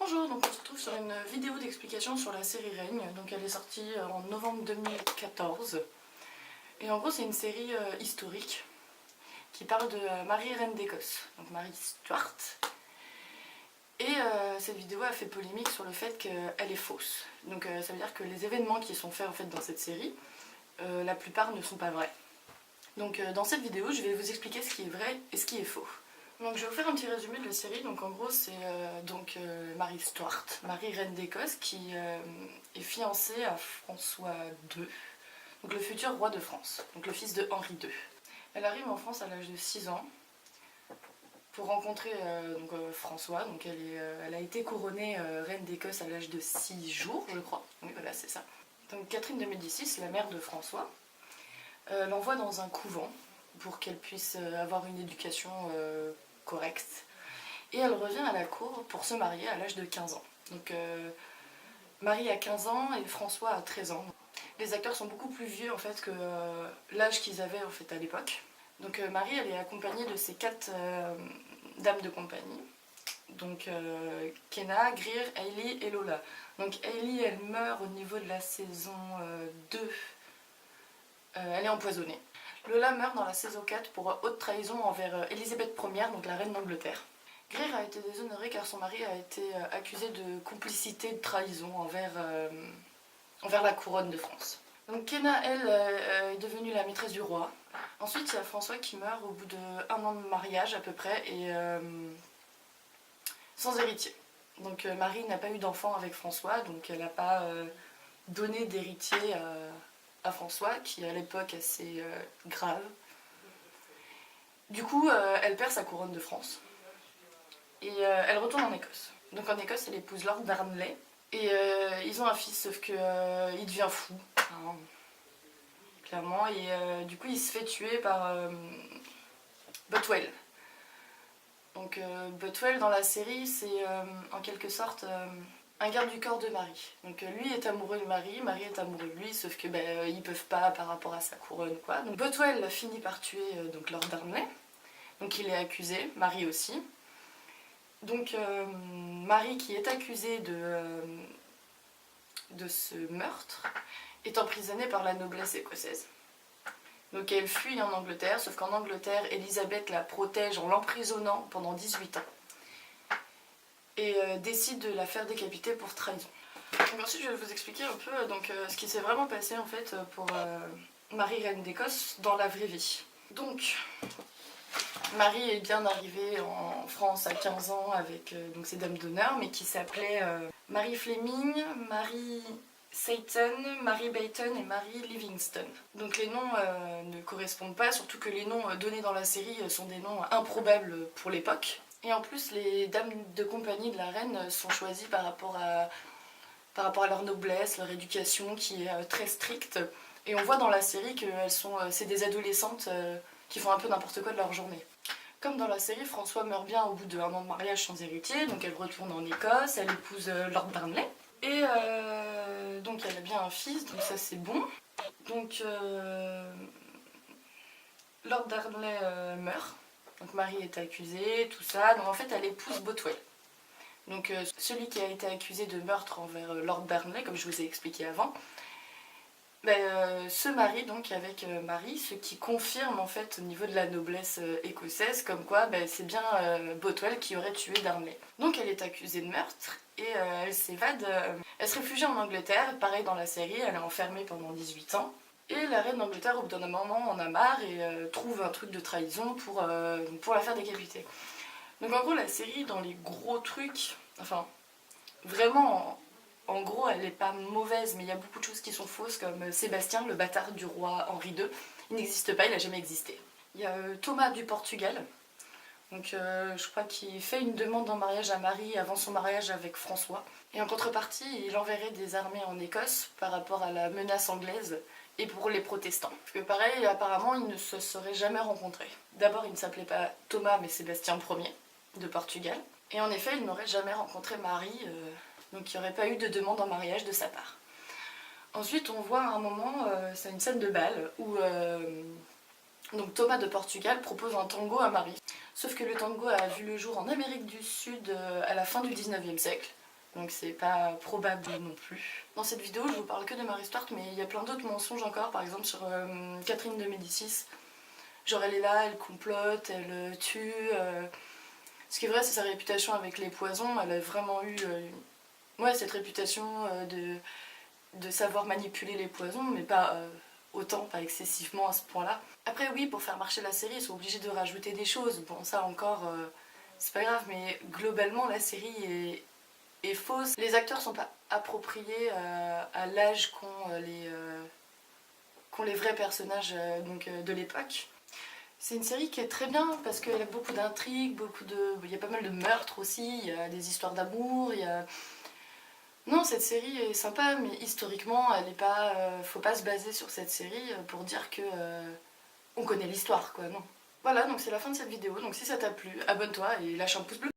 Bonjour, donc on se retrouve sur une vidéo d'explication sur la série Règne. Donc elle est sortie en novembre 2014. Et en gros c'est une série historique qui parle de Marie reine d'Écosse, donc Marie Stuart. Et cette vidéo a fait polémique sur le fait qu'elle est fausse. Donc ça veut dire que les événements qui sont faits en fait dans cette série, la plupart ne sont pas vrais. Donc dans cette vidéo je vais vous expliquer ce qui est vrai et ce qui est faux. Donc je vais vous faire un petit résumé de la série. Donc en gros c'est Marie Stuart, Marie reine d'Écosse, qui est fiancée à François II, donc le futur roi de France, donc le fils de Henri II. Elle arrive en France à l'âge de 6 ans pour rencontrer François. Donc elle a été couronnée reine d'Écosse à l'âge de 6 jours, je crois. Oui voilà, c'est ça. Donc Catherine de Médicis, la mère de François, l'envoie dans un couvent pour qu'elle puisse avoir une éducation correcte. Et elle revient à la cour pour se marier à l'âge de 15 ans. Donc Marie a 15 ans et François a 13 ans. Les acteurs sont beaucoup plus vieux en fait que l'âge qu'ils avaient en fait à l'époque. Donc Marie elle est accompagnée de ses 4 dames de compagnie. Donc Kenna, Greer, Hayley et Lola. Donc Hayley elle meurt au niveau de la saison 2. Elle est empoisonnée. Lola meurt dans la saison 4 pour haute trahison envers Élisabeth Ier, donc la reine d'Angleterre. Greer a été déshonorée car son mari a été accusé de complicité de trahison envers la couronne de France. Donc Kenna, elle, est devenue la maîtresse du roi. Ensuite, il y a François qui meurt au bout d'1 an de mariage à peu près et sans héritier. Donc Marie n'a pas eu d'enfant avec François, donc elle n'a pas donné d'héritier à François, qui est à l'époque assez grave. Du coup, elle perd sa couronne de France. Et elle retourne en Écosse. Donc en Écosse, elle épouse Lord Darnley. Et ils ont un fils, sauf qu'il devient fou, hein, clairement. Et du coup, il se fait tuer par Bothwell. Donc Bothwell, dans la série, c'est en quelque sorte un garde du corps de Marie. Donc lui est amoureux de Marie, Marie est amoureuse de lui, sauf que ils peuvent pas par rapport à sa couronne, quoi. Donc Bothwell finit par tuer Lord Darnley. Donc il est accusé, Marie aussi. Donc Marie, qui est accusée de ce meurtre, est emprisonnée par la noblesse écossaise. Donc elle fuit en Angleterre, sauf qu'en Angleterre, Élisabeth la protège en l'emprisonnant pendant 18 ans. Et décide de la faire décapiter pour trahison. Donc ensuite je vais vous expliquer un peu ce qui s'est vraiment passé en fait pour Marie reine d'Écosse dans la vraie vie. Donc Marie est bien arrivée en France à 15 ans avec ses dames d'honneur, mais qui s'appelaient Marie Fleming, Marie Seyton, Marie Bayton et Marie Livingston. Donc les noms ne correspondent pas, surtout que les noms donnés dans la série sont des noms improbables pour l'époque. Et en plus, les dames de compagnie de la reine sont choisies par rapport à leur noblesse, leur éducation qui est très stricte. Et on voit dans la série que c'est des adolescentes qui font un peu n'importe quoi de leur journée. Comme dans la série, François meurt bien au bout d'1 an de mariage sans héritier, donc elle retourne en Écosse, elle épouse Lord Darnley. Et donc elle a bien un fils, donc ça c'est bon. Donc Lord Darnley meurt. Donc Marie est accusée, tout ça. Donc en fait, elle épouse Bothwell. Donc celui qui a été accusé de meurtre envers Lord Darnley, comme je vous ai expliqué avant, se marie donc avec Marie, ce qui confirme en fait au niveau de la noblesse écossaise, comme quoi c'est bien Bothwell qui aurait tué Darnley. Donc elle est accusée de meurtre et elle s'évade. Elle se réfugie en Angleterre, pareil dans la série, elle est enfermée pendant 18 ans. Et la reine d'Angleterre, au bout d'un moment, en a marre et trouve un truc de trahison pour la faire décapiter. Donc en gros, la série, dans les gros trucs, enfin, vraiment, en gros, elle n'est pas mauvaise, mais il y a beaucoup de choses qui sont fausses, comme Sébastien, le bâtard du roi Henri II. Il n'existe pas, il n'a jamais existé. Il y a Thomas du Portugal, donc je crois qu'il fait une demande en mariage à Marie avant son mariage avec François. Et en contrepartie, il enverrait des armées en Écosse par rapport à la menace anglaise et pour les protestants. Parce que pareil, apparemment, ils ne se seraient jamais rencontrés. D'abord, il ne s'appelait pas Thomas, mais Sébastien Ier de Portugal. Et en effet, il n'aurait jamais rencontré Marie, donc il n'y aurait pas eu de demande en mariage de sa part. Ensuite, on voit à un moment, c'est une scène de bal, où donc Thomas de Portugal propose un tango à Marie. Sauf que le tango a vu le jour en Amérique du Sud à la fin du 19e siècle. donc c'est pas probable non plus. Dans cette vidéo, je vous parle que de Mary Stuart, mais il y a plein d'autres mensonges encore, par exemple sur Catherine de Médicis. Genre elle est là, elle complote, elle tue. Ce qui est vrai, c'est sa réputation avec les poisons. Elle a vraiment eu ouais, cette réputation de savoir manipuler les poisons, mais pas autant, pas excessivement à ce point-là. Après oui, pour faire marcher la série, ils sont obligés de rajouter des choses. Bon, ça encore, c'est pas grave, mais globalement, la série est fausse. Les acteurs sont pas appropriés à l'âge qu'ont les vrais personnages de l'époque. C'est une série qui est très bien parce qu'elle a beaucoup d'intrigues, il y a pas mal de meurtres aussi, il y a des histoires d'amour, il y a... Non, cette série est sympa, mais historiquement, elle est pas... faut pas se baser sur cette série pour dire que on connaît l'histoire, quoi, non. Voilà, donc c'est la fin de cette vidéo, donc si ça t'a plu, abonne-toi et lâche un pouce bleu.